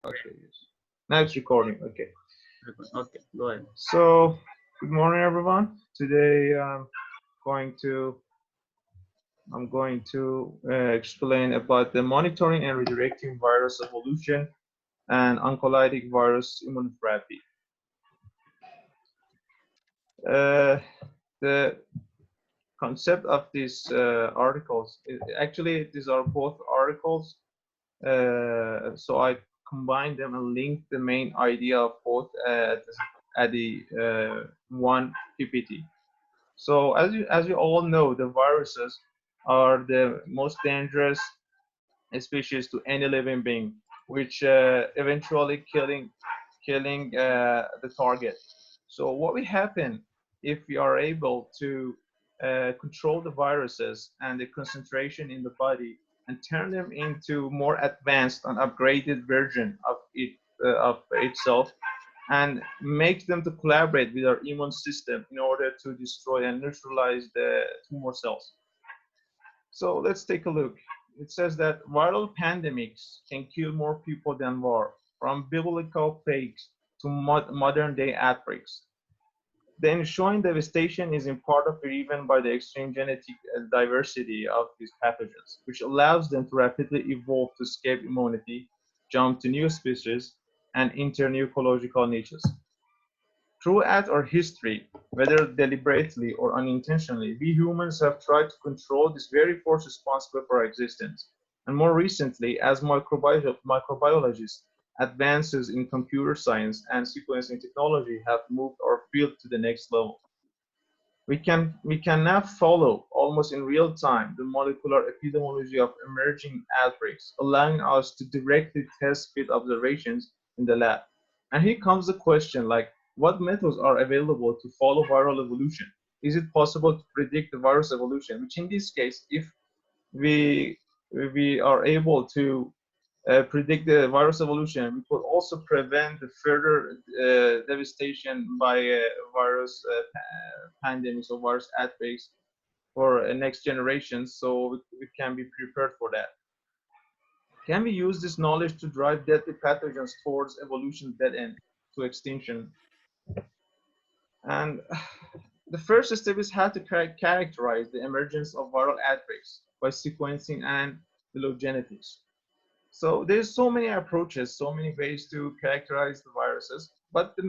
Okay, yes. Now it's recording. Okay. Okay, go ahead. So, good morning, everyone. Today, going to I'm going to explain about the monitoring and redirecting virus evolution and oncolytic virus immunotherapy. Uh, the concept of these articles, actually, these are both articles. So I combined them and linked the main idea of both at the one PPT. So as you all know, the viruses are the most dangerous species to any living being, which eventually killing the target. So what will happen if we are able to control the viruses and the concentration in the body and turn them into more advanced and upgraded version of itself and make them to collaborate with our immune system in order to destroy and neutralize the tumor cells. So let's take a look. It says that viral pandemics can kill more people than war, from biblical plagues to modern day outbreaks. The ensuing devastation is in part of driven by the extreme genetic diversity of these pathogens, which allows them to rapidly evolve to escape immunity, jump to new species, and enter new ecological niches. Throughout our history, whether deliberately or unintentionally, we humans have tried to control this very force responsible for our existence. And more recently, as microbiologists, advances in computer science and sequencing technology have moved our field to the next level. We can now follow almost in real time the molecular epidemiology of emerging outbreaks, allowing us to directly test field observations in the lab. And here comes the question like what methods are available to follow viral evolution? Is it possible to predict the virus evolution? Which in this case, if we we are able to predict the virus evolution, we could also prevent the further devastation by virus pandemics or virus outbreaks for next generations, so we can be prepared for that. Can we use this knowledge to drive deadly pathogens towards evolution dead end to extinction? And the first step is how to characterize the emergence of viral outbreaks by sequencing and phylogenetics. So there's so many approaches, so many ways to characterize the viruses, but the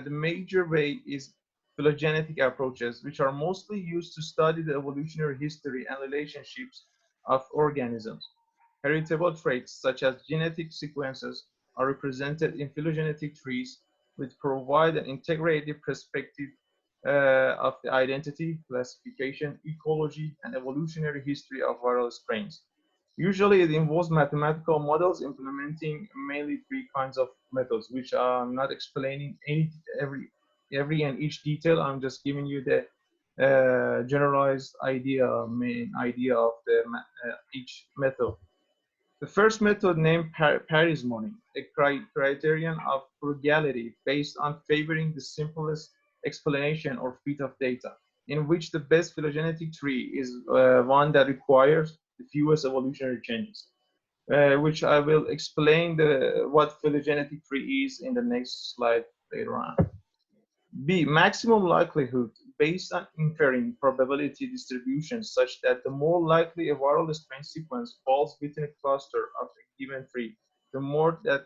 major way is phylogenetic approaches, which are mostly used to study the evolutionary history and relationships of organisms. Heritable traits such as genetic sequences are represented in phylogenetic trees, which provide an integrated perspective of the identity, classification, ecology, and evolutionary history of viral strains. Usually, it involves mathematical models implementing mainly three kinds of methods, which I'm not explaining every and each detail. I'm just giving you the generalized idea, main idea of the each method. The first method, named parsimony, a criterion of frugality based on favoring the simplest explanation or fit of data, in which the best phylogenetic tree is one that requires the fewest evolutionary changes, which I will explain what phylogenetic tree is in the next slide later on. B. Maximum likelihood based on inferring probability distributions such that the more likely a viral strain sequence falls within a cluster of a given tree, the more that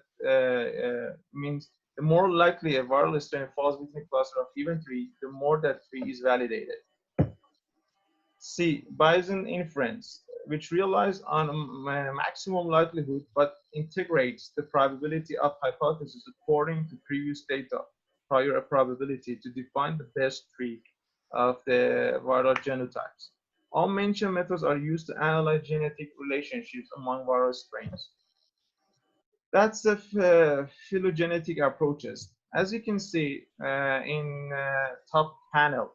means the more likely a viral strain falls within a cluster of given tree, the more that tree is validated. C. Bayesian inference, which relies on maximum likelihood but integrates the probability of hypothesis according to previous data, prior probability, to define the best tree of the viral genotypes. All mentioned methods are used to analyze genetic relationships among viral strains. That's the phylogenetic approaches. As you can see in top panel,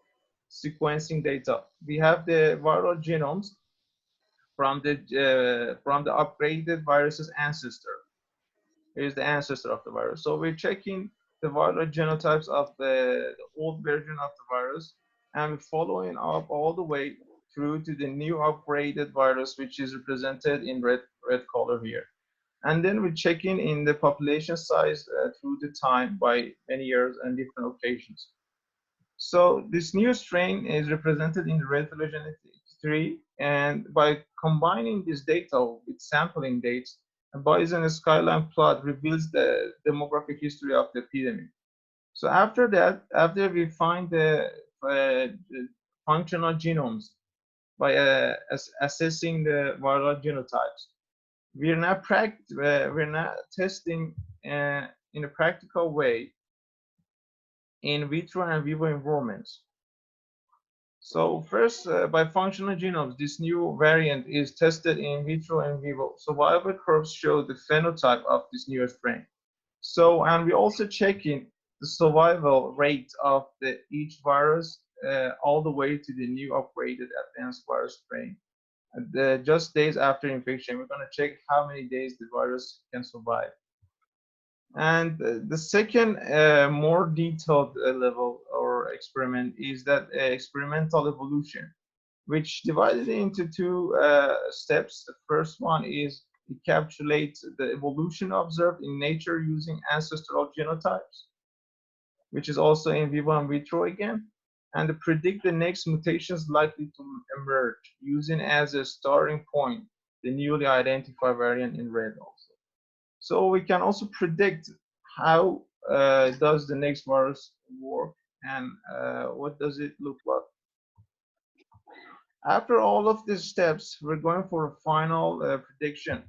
sequencing data, we have the viral genomes from the upgraded virus's ancestor. Here's the ancestor of the virus. So we're checking the viral genotypes of the old version of the virus, and we're following up all the way through to the new upgraded virus, which is represented in red color here. And then we check in the population size through the time by many years and different occasions. So this new strain is represented in the red phylogenetic tree, and by combining this data with sampling dates, a Bayesian skyline plot reveals the demographic history of the epidemic. So after that, after we find the functional genomes by assessing the viral genotypes, we're now testing in a practical way in vitro and vivo environments. So first, by functional genomes, this new variant is tested in vitro and vivo. Survival curves show the phenotype of this new strain. So, and we also check in the survival rate of each virus all the way to the new upgraded advanced virus strain. Just days after infection, we're going to check how many days the virus can survive. And the second, more detailed level or experiment is that experimental evolution, which divided into two steps. The first one is encapsulate the evolution observed in nature using ancestral genotypes, which is also in vivo and vitro again, and to predict the next mutations likely to emerge using as a starting point the newly identified variant in red also. So we can also predict how does the next virus work and what does it look like. After all of these steps, we're going for a final prediction,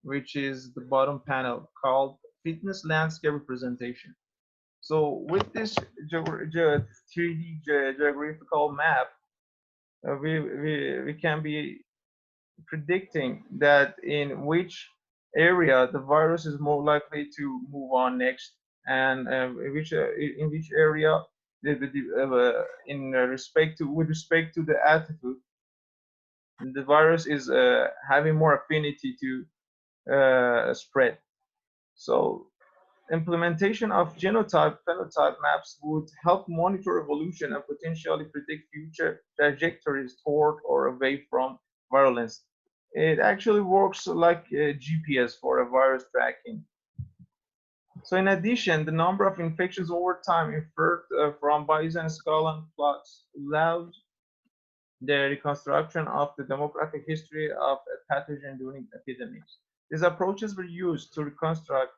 which is the bottom panel called fitness landscape representation. So with this 3D geographical map, we can be predicting that in which area the virus is more likely to move on next, and in which area in respect to with respect to the altitude, the virus is having more affinity to spread. So implementation of genotype phenotype maps would help monitor evolution and potentially predict future trajectories toward or away from virulence. It actually works like a GPS for a virus tracking. So in addition, the number of infections over time inferred from Bayesian scalar plots allows the reconstruction of the demographic history of a pathogen during epidemics. These approaches were used to reconstruct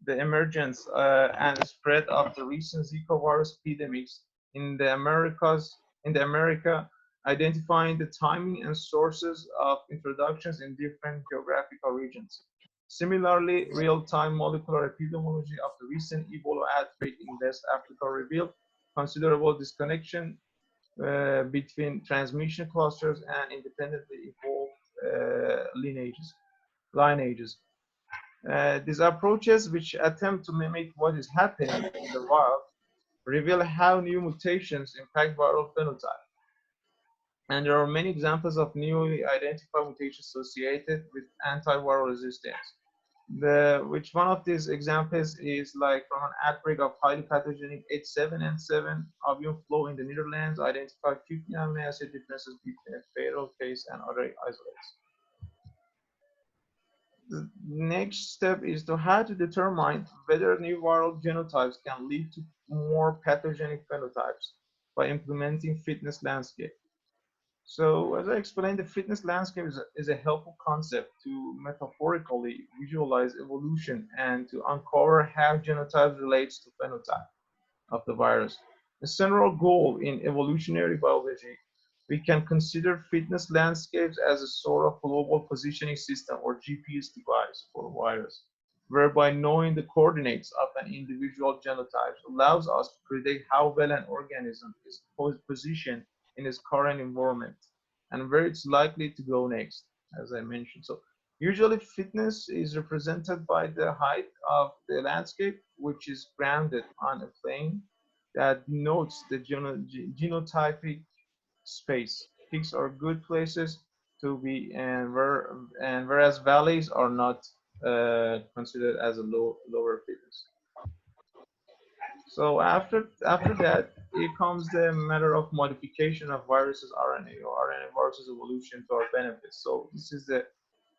the emergence and spread of the recent Zika virus epidemics in the Americas, identifying the timing and sources of introductions in different geographical regions. Similarly, real-time molecular epidemiology of the recent Ebola outbreak in West Africa revealed considerable disconnection between transmission clusters and independently evolved lineages. These approaches, which attempt to mimic what is happening in the wild, reveal how new mutations impact viral phenotype. And there are many examples of newly identified mutations associated with antiviral resistance. Which one of these examples is like from an outbreak of highly pathogenic H7N7 avian flu in the Netherlands, identified 15 amino acid differences between a fatal case and other isolates. The next step is to how to determine whether new viral genotypes can lead to more pathogenic phenotypes by implementing fitness landscape. So as I explained, the fitness landscape is a helpful concept to metaphorically visualize evolution and to uncover how genotypes relates to phenotype of the virus. A central goal in evolutionary biology, we can consider fitness landscapes as a sort of global positioning system or GPS device for a virus, whereby knowing the coordinates of an individual genotype allows us to predict how well an organism is positioned in its current environment and where it's likely to go next, as I mentioned. So usually fitness is represented by the height of the landscape, which is grounded on a plane that denotes the genotypic space. Peaks are good places to be, and whereas valleys are not considered as a lower fitness. So after that, it comes the matter of modification of viruses RNA or RNA viruses evolution to our benefit. So this is the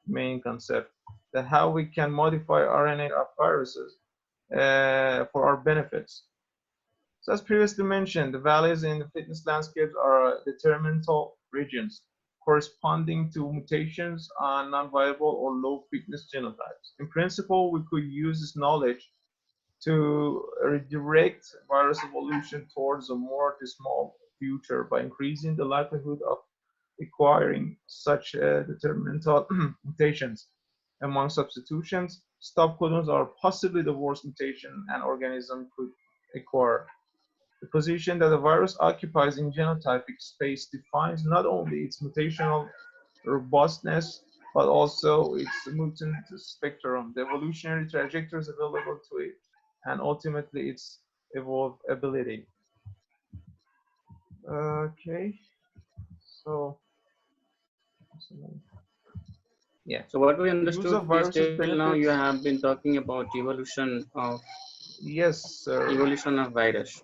main concept, that how we can modify RNA of viruses for our benefits. So as previously mentioned, the valleys in the fitness landscapes are determinal regions corresponding to mutations on non-viable or low fitness genotypes. In principle, we could use this knowledge to redirect virus evolution towards a more dismal future by increasing the likelihood of acquiring such detrimental mutations. Among substitutions, stop codons are possibly the worst mutation an organism could acquire. The position that a virus occupies in genotypic space defines not only its mutational robustness, but also its mutant spectrum, the evolutionary trajectories available to it, and ultimately its evolvability. Okay, so yeah, So what we use understood of is viruses till now you benefits. have been talking about Yes, sir. evolution of virus.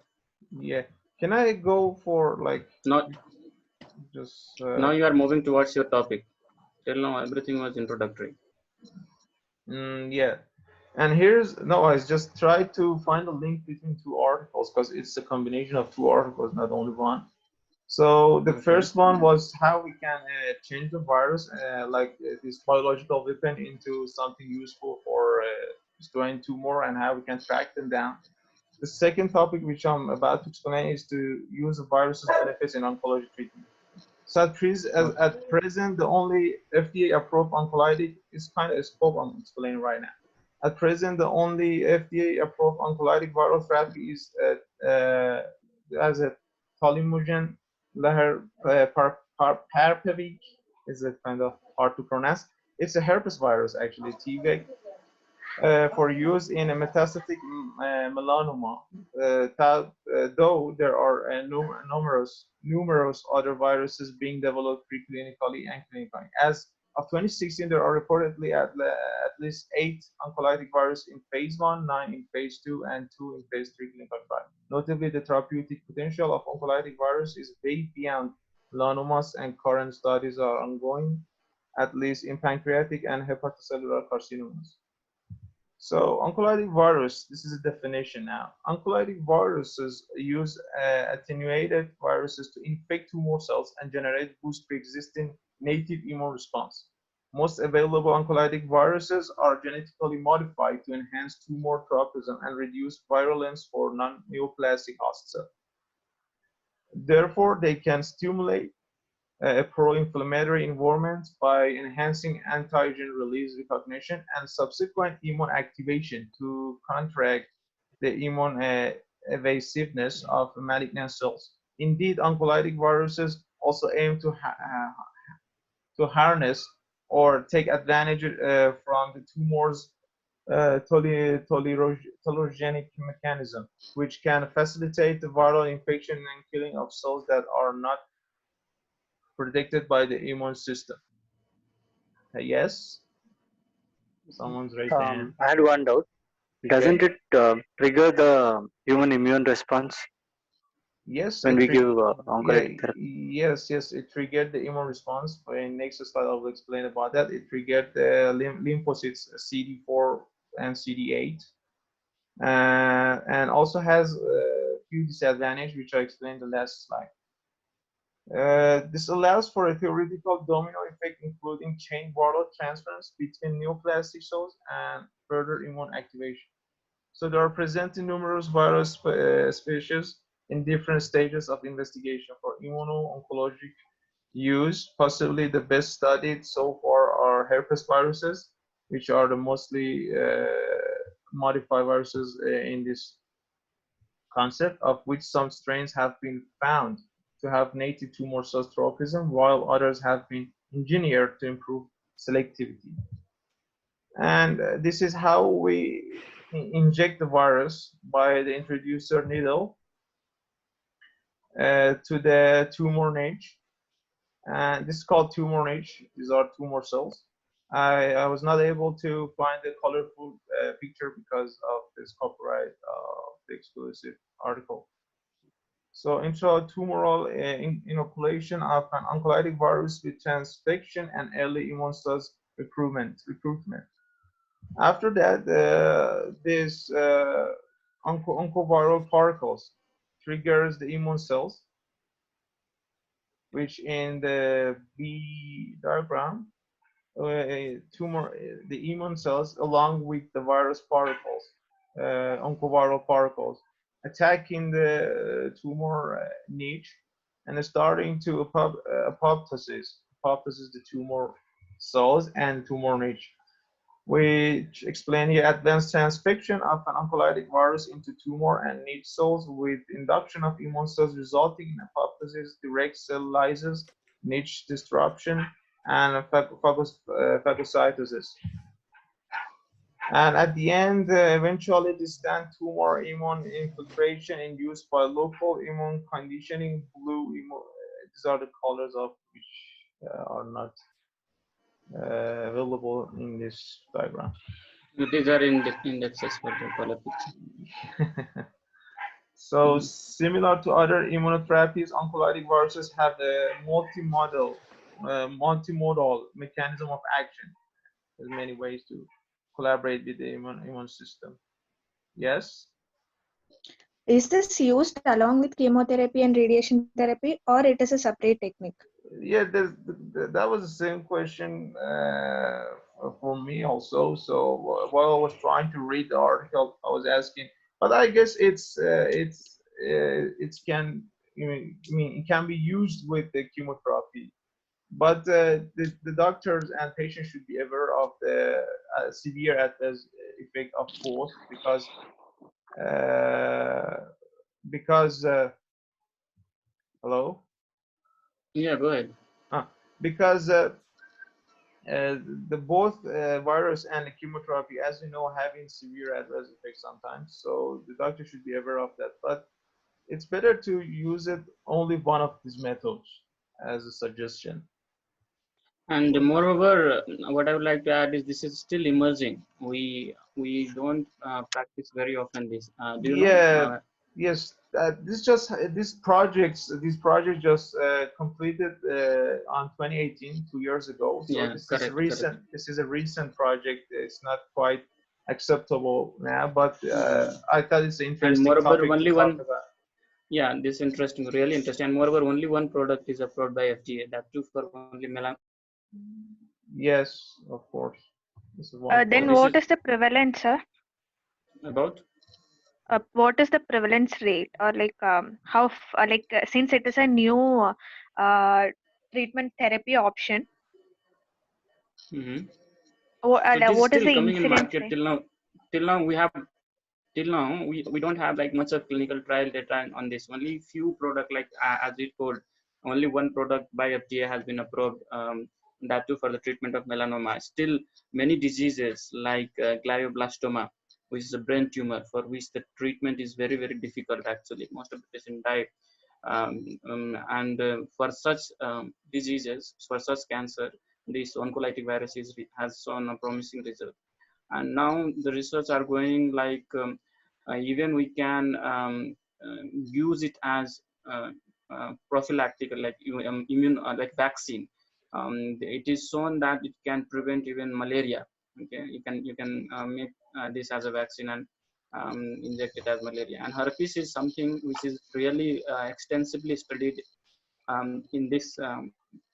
Yeah. Can I go for like Not just now you are moving towards your topic. Till now everything was introductory. yeah. And here's no, I just try to find a link between two articles because it's a combination of two articles, not only one. So the Okay. first one was how we can change the virus, like this biological weapon, into something useful for destroying tumor, and how we can track them down. The second topic, which I'm about to explain, is to use the virus's benefits in oncology treatment. So Okay. at present, the only FDA-approved oncolytic is kind of a scope I'm explaining right now. At present, the only FDA-approved oncolytic viral therapy is as a Tolimogen Parpevik, is a kind of hard to pronounce. It's a herpes virus, actually, TVEC, for use in a metastatic melanoma. Though there are numerous other viruses being developed preclinically and clinically. As of 2016, there are reportedly at least 8 oncolytic viruses in phase 1, 9 in phase 2, and 2 in phase 3 clinical trial. Notably, the therapeutic potential of oncolytic virus is way beyond melanomas, and current studies are ongoing, at least in pancreatic and hepatocellular carcinomas. So oncolytic virus, this is a definition now. Oncolytic viruses use attenuated viruses to infect tumor cells and generate boost pre-existing native immune response. Most available oncolytic viruses are genetically modified to enhance tumor tropism and reduce virulence for non-neoplastic host cells. Therefore, they can stimulate a pro-inflammatory environment by enhancing antigen release recognition and subsequent immune activation to counteract the immune evasiveness of malignant cells. Indeed, oncolytic viruses also aim to harness or take advantage from the tumor's tolerogenic mechanism, which can facilitate the viral infection and killing of cells that are not predicted by the immune system. Yes, someone's raised the hand. I had one doubt. Doesn't Okay. it trigger the human immune response Yes, when it we give yeah, oncologic therapy? yes, it triggered the immune response. In next slide, I will explain about that. It triggered the lymphocytes CD4 and CD8, and also has a few disadvantages, which I explained in the last slide. This allows for a theoretical domino effect, including chain viral transference between neoplastic cells and further immune activation. So there are present in numerous virus species in different stages of investigation for immuno-oncologic use. Possibly the best studied so far are herpes viruses, which are the mostly modified viruses in this concept, of which some strains have been found to have native tumor cell tropism, while others have been engineered to improve selectivity. And this is how we inject the virus by the introducer needle to the tumor niche. And this is called tumor niche. These are tumor cells. I was not able to find a colorful picture because of this copyright the exclusive article. So intratumoral inoculation of an oncolytic virus with transfection and early immune cells recruitment. After that, this oncoviral particles triggers the immune cells, which in the B diagram, the immune cells along with the virus particles, oncoviral particles, attacking the tumor niche and starting to apoptosis the tumor cells and tumor niche, which explain the advanced transfection of an oncolytic virus into tumor and niche cells with induction of immune cells resulting in apoptosis, direct cell lysis, niche disruption, and phagocytosis. And at the end, eventually distant tumor immune infiltration induced by local immune conditioning. These are the colors of which are not available in this diagram. These are indexes for the color picture. So similar to other immunotherapies, oncolytic viruses have a multimodal mechanism of action. There's many ways to collaborate with the immune system. Yes? Is this used along with chemotherapy and radiation therapy, or it is a separate technique? Yeah, that was the same question for me also. So while I was trying to read the article, I was asking, but I guess it can, it can be used with the chemotherapy, but the doctors and patients should be aware of the severe adverse effect of both, because hello. Yeah, go ahead. Because the both virus and the chemotherapy, as you know, having severe adverse effects sometimes. So the doctor should be aware of that. But it's better to use it only one of these methods as a suggestion. And moreover, what I would like to add is this is still emerging. We don't practice very often this. Do you know? Yes. This project just completed on 2018, 2 years ago. So Yeah, this is correct. recent. This is a recent project. It's not quite acceptable now, but I thought it's an And interesting moreover, topic only to talk one. about. Yeah, this is interesting, really interesting. And moreover, only one product is approved by FDA. That too for only melan. Yes, of course. This is one Then product. what is the prevalence, sir? About? What is the prevalence rate, or like since it is a new treatment therapy option, Mm-hmm. So what it is is still the coming in incidence market rate? till now. Till now we don't have like much of clinical trial data on this. Only few product, like as it told, only one product by FDA has been approved. That too for the treatment of melanoma. Still many diseases like glioblastoma, which is a brain tumor, for which the treatment is very difficult. Actually, most of the patients die. And for such diseases, for such cancer, this oncolytic virus has shown a promising result. And now the research are going like even we can use it as prophylactic, like immune, like vaccine. It is shown that it can prevent even malaria. Okay, you can make this as a vaccine and inject it as malaria. And herpes is something which is really extensively studied in this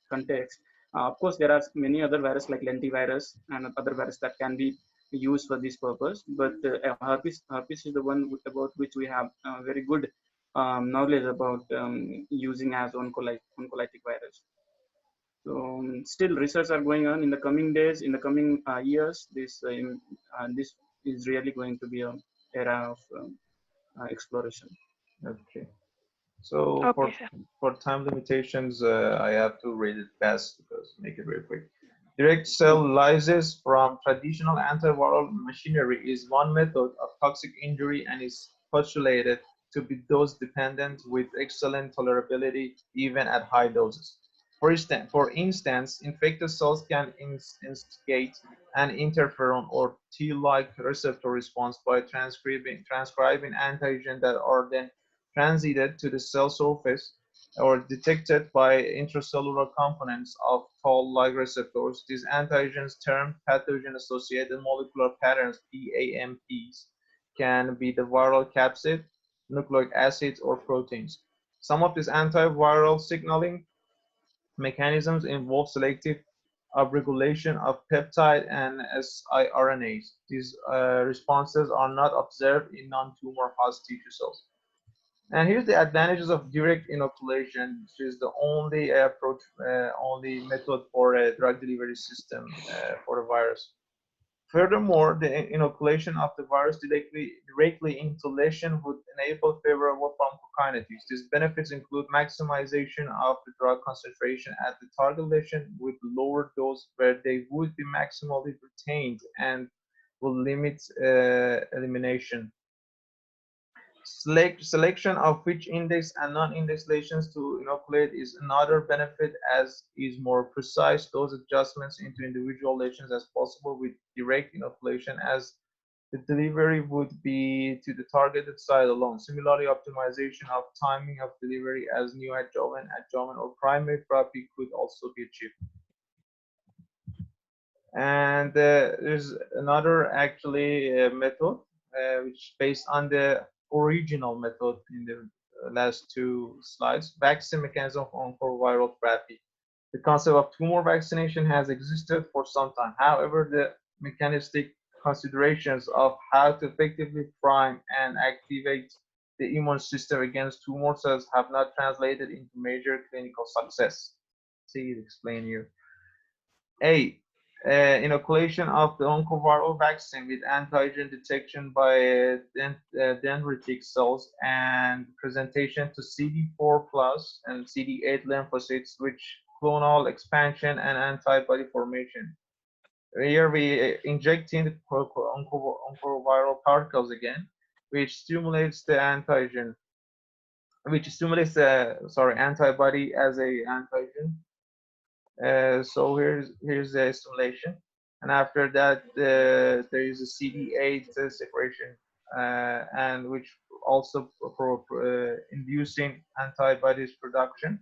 context. Of course, there are many other viruses like lentivirus and other viruses that can be used for this purpose. But herpes is the one about which we have very good knowledge about using as oncolytic virus. So still research are going on in the coming days, in the coming years. This is really going to be an era of exploration. Okay. So Okay, sir. for time limitations, I have to read it fast because make it very quick. Direct cell lysis from traditional antiviral machinery is one method of toxic injury and is postulated to be dose dependent with excellent tolerability even at high doses. For instance, infected cells can instigate an interferon or T-like receptor response by transcribing antigen that are then transited to the cell surface or detected by intracellular components of toll-like receptors. These antigens, termed pathogen-associated molecular patterns (PAMPs), can be the viral capsid, nucleic acids, or proteins. Some of these antiviral signaling mechanisms involve selective upregulation of peptide and siRNAs. These responses are not observed in non-tumor host tissue cells. And here's the advantages of direct inoculation, which is the only approach, only method for a drug delivery system for the virus. Furthermore, the inoculation of the virus directly into lesion would enable favorable pharmacokinetics. These benefits include maximization of the drug concentration at the target lesion with lower dose where they would be maximally retained and will limit elimination. Selection of which index and non-index lesions to inoculate is another benefit, as is more precise dose adjustments into individual lesions as possible with direct inoculation, as the delivery would be to the targeted site alone. Similarly, optimization of timing of delivery as neoadjuvant, adjuvant, or primary therapy could also be achieved. And there's another actually method which is based on the original method in the last two slides, vaccine mechanism of oncoviral therapy. The concept of tumor vaccination has existed for some time. However, the mechanistic considerations of how to effectively prime and activate the immune system against tumor cells have not translated into major clinical success. See, explain here. A. Inoculation of the oncoviral vaccine with antigen detection by dendritic cells and presentation to CD4 plus and CD8 lymphocytes, which clonal expansion and antibody formation. Here we injecting the oncoviral particles again, which stimulates the antigen, which stimulates the antibody as a antigen. So here's the simulation, and after that there is a CD8 separation, and which also inducing antibodies production.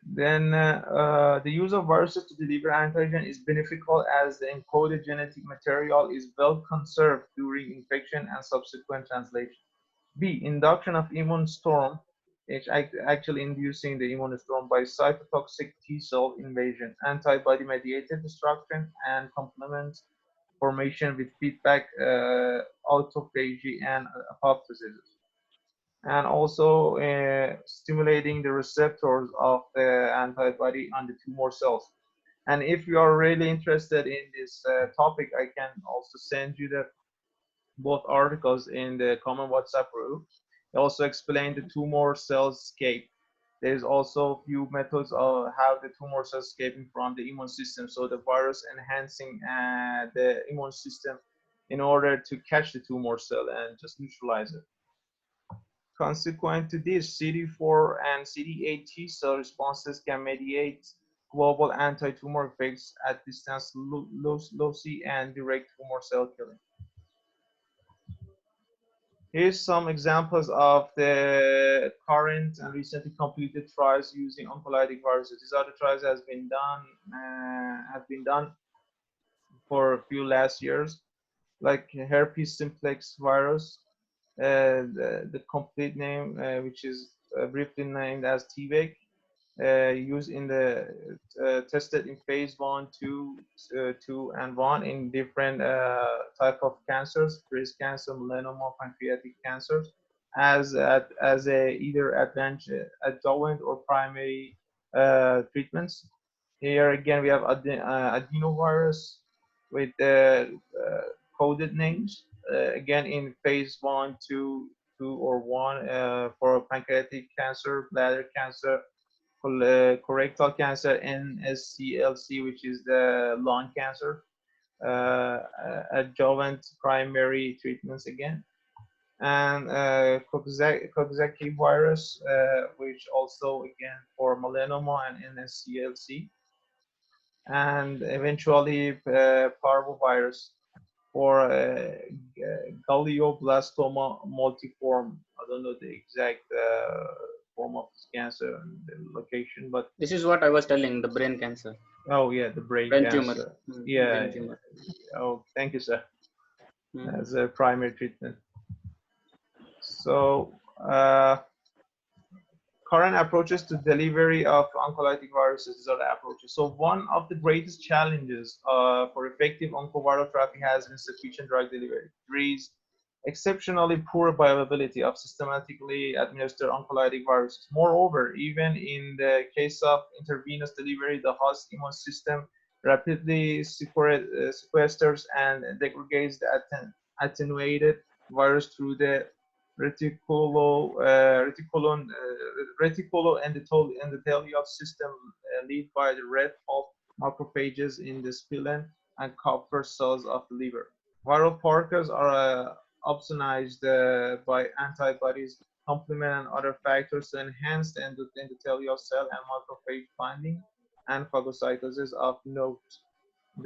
Then the use of viruses to deliver antigen is beneficial as the encoded genetic material is well conserved during infection and subsequent translation. B. Induction of immune storm. It's actually inducing the immune storm by cytotoxic T cell invasion, antibody mediated destruction, and complement formation with feedback autophagy and apoptosis. And also stimulating the receptors of the antibody on the tumor cells. And if you are really interested in this topic, I can also send you the both articles in the common WhatsApp group. They also explain the tumor cell escape. There's also a few methods of how the tumor cells escaping from the immune system. So the virus enhancing the immune system in order to catch the tumor cell and just neutralize it. Consequent to this, CD4 and CD8 T cell responses can mediate global anti-tumor effects at distance loci and direct tumor cell killing. Here's some examples of the current and recently completed trials using oncolytic viruses. These are the trials that have been done for a few last years, like herpes simplex virus, the complete name, which is briefly named as TVEC, used in the tested in phase 1, 2, and 1 in different type of cancers, breast cancer, melanoma, pancreatic cancers, as a either adjuvant or primary treatments. Here again we have adenovirus with coded names, again in phase 1, 2, or 1 for pancreatic cancer, bladder cancer, colorectal cancer, NSCLC, which is the lung cancer, adjuvant primary treatments again, and Coxsackie virus, which also again for melanoma and NSCLC, and eventually parvovirus for glioblastoma multiforme. I don't know the exact form of this cancer and the location. But This is what I was telling, the brain cancer, oh yeah, the brain brain tumor. cancer. Mm, Yeah. brain tumor. Oh, thank you, sir. Mm. As a primary treatment. So current approaches to delivery of oncolytic viruses, these are the approaches. So one of the greatest challenges for effective oncoviral therapy has been sufficient drug delivery. There is exceptionally poor bioavailability of systematically administered oncolytic viruses. Moreover, even in the case of intravenous delivery, the host immune system rapidly sequesters and degrades the attenuated virus through the reticuloendothelial system led by the red pulp macrophages in the spleen and Kupffer cells of the liver. Viral particles are opsonized by antibodies, complement, and other factors to enhance the endothelial cell and macrophage binding and phagocytosis of note.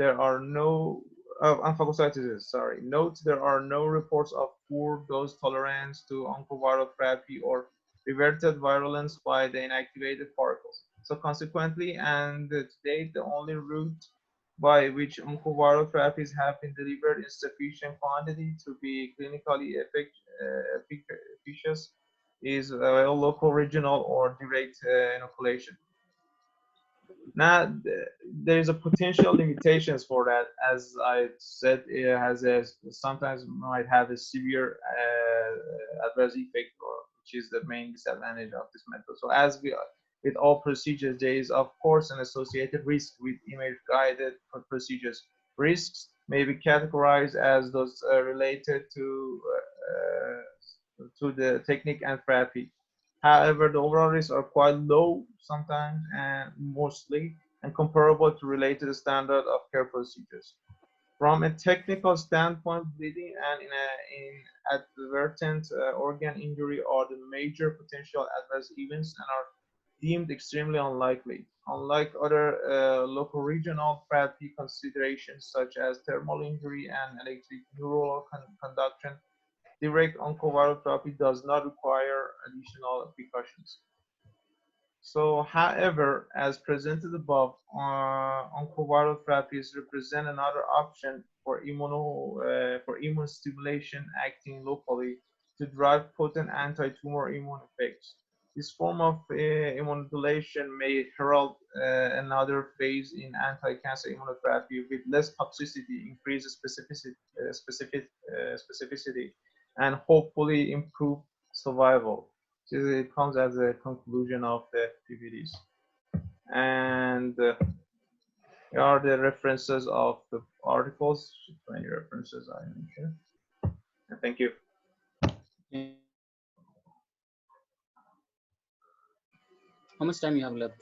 There are no phagocytosis. Sorry. Note there are no reports of poor dose tolerance to oncoviral therapy or reverted virulence by the inactivated particles. So consequently, and to date, the only route by which oncoviral therapies have been delivered in sufficient quantity to be clinically efficacious is local, regional, or direct inoculation. Now, there is a potential limitations for that. As I said, it has a sometimes might have a severe adverse effect, or which is the main disadvantage of this method. So, as we with all procedures, there is of course an associated risk with image-guided procedures. Risks may be categorized as those related to the technique and therapy. However, the overall risks are quite low sometimes and mostly and comparable to related standard of care procedures. From a technical standpoint, bleeding and inadvertent organ injury are the major potential adverse events and are deemed extremely unlikely. Unlike other local regional therapy considerations such as thermal injury and electric neural conduction, direct oncoviral therapy does not require additional precautions. So, however, as presented above, oncoviral therapies represent another option for immune stimulation acting locally to drive potent anti-tumor immune effects. This form of immunomodulation may herald another phase in anti-cancer immunotherapy with less toxicity, increased specificity, and hopefully improve survival. So it comes as a conclusion of the activities. And here are the references of the articles, 20 references I mentioned. And thank you. How much time you have left?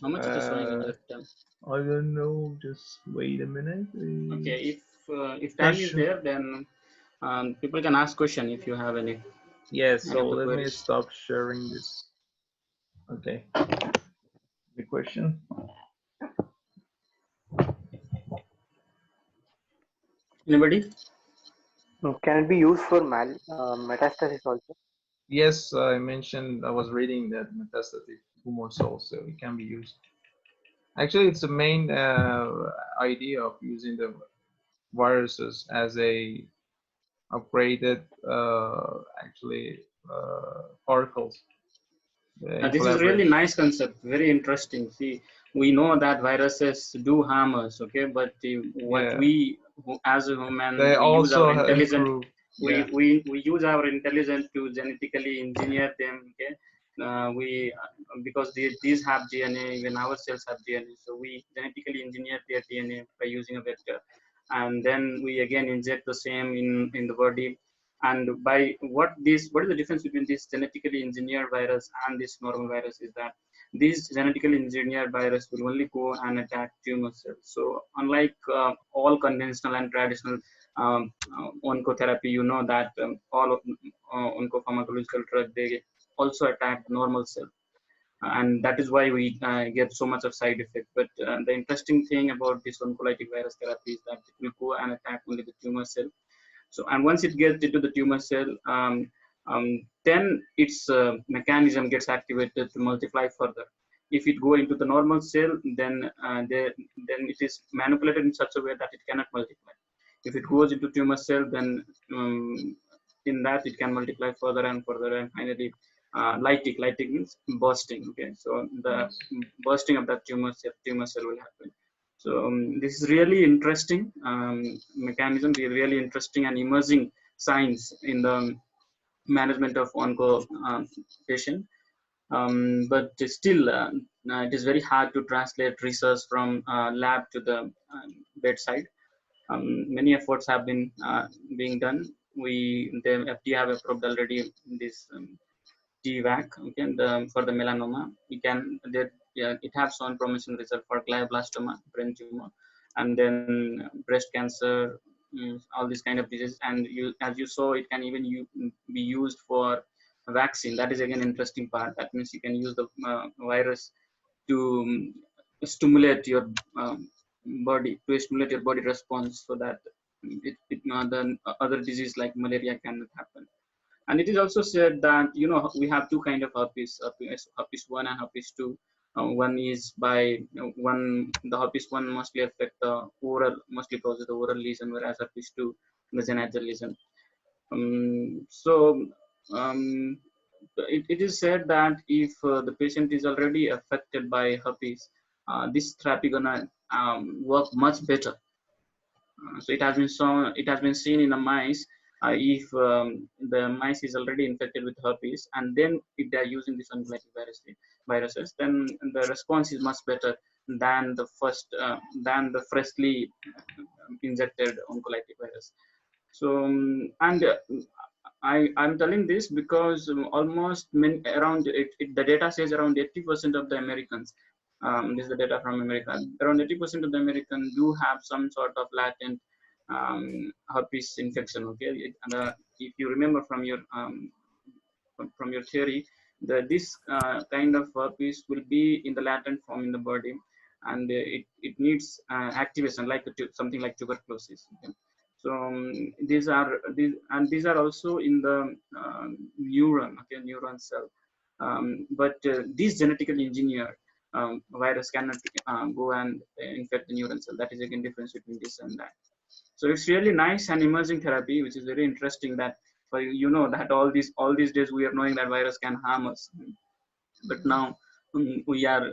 How much it is showing in your time? I don't know, just wait a minute. Okay, if time is there, then people can ask question if you have any. Yes, so let me queries. stop sharing this. Okay. The question? Anybody? Can it be used for metastasis also? Yes, I mentioned, I was reading that metastatic tumor cells, so it can be used. Actually, it's the main idea of using the viruses as a upgraded, particles. This is really nice concept, very interesting. See, we know that viruses do harm us, okay, but what Yeah. we as a human, They we use also our intelligence. improve. Yeah. We use our intelligence to genetically engineer them, okay. We because these have DNA, even our cells have DNA, so we genetically engineer their DNA by using a vector, and then we again inject the same in the body. And by what is the difference between this genetically engineered virus and this normal virus is that this genetically engineered virus will only go and attack tumor cells. So unlike all conventional and traditional oncotherapy, you know that all oncopharmacological drug, they also attack normal cell, and that is why we get so much of side effect. But the interesting thing about this oncolytic virus therapy is that it will go and attack only the tumor cell. So, and once it gets into the tumor cell, then its mechanism gets activated to multiply further. If it go into the normal cell, then then it is manipulated in such a way that it cannot multiply. If it goes into tumor cell, then in that it can multiply further and further, and finally lytic means bursting. Okay, so the Yes. bursting of that tumor cell will happen. So this is really interesting mechanism, really interesting and emerging science in the management of onco patient. But still, it is very hard to translate research from lab to the bedside. Many efforts have been being done. The FDA have approved already this TVAC, okay, for the melanoma. Yeah, it has shown promising result for glioblastoma, brain tumor, and then breast cancer, all these kind of diseases. And as you saw, it can even be used for a vaccine. That is again interesting part. That means you can use the virus to stimulate your body response, so that the other disease like malaria cannot happen. And it is also said that we have two kind of herpes, herpes 1 and herpes 2. One is the herpes 1 mostly affect the mostly causes the oral lesion, whereas herpes 2 the genital lesion. So um, it is said that if the patient is already affected by herpes, this therapy gonna work much better. So it has been seen in the mice. If the mice is already infected with herpes, and then if they are using this oncolytic viruses, then the response is much better than the freshly injected oncolytic virus. So and I'm telling this because almost the data says around 80% of the Americans. This is the data from America. Around 80% of the Americans do have some sort of latent herpes infection. Okay, and if you remember from your theory, this kind of herpes will be in the latent form in the body, and it needs activation like something like tuberculosis. Okay? So these are also in the neuron cell. But these genetically engineered virus cannot go and infect the neuron cell. That is again difference between this and that. So it's really nice and emerging therapy, which is very interesting. That for that all these days we are knowing that virus can harm us, but now we are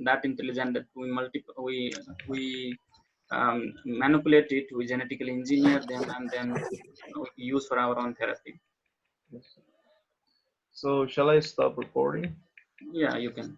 that intelligent that we manipulate it, we genetically engineer them, and then we use for our own therapy. Yes. So shall I stop recording? Yeah, you can.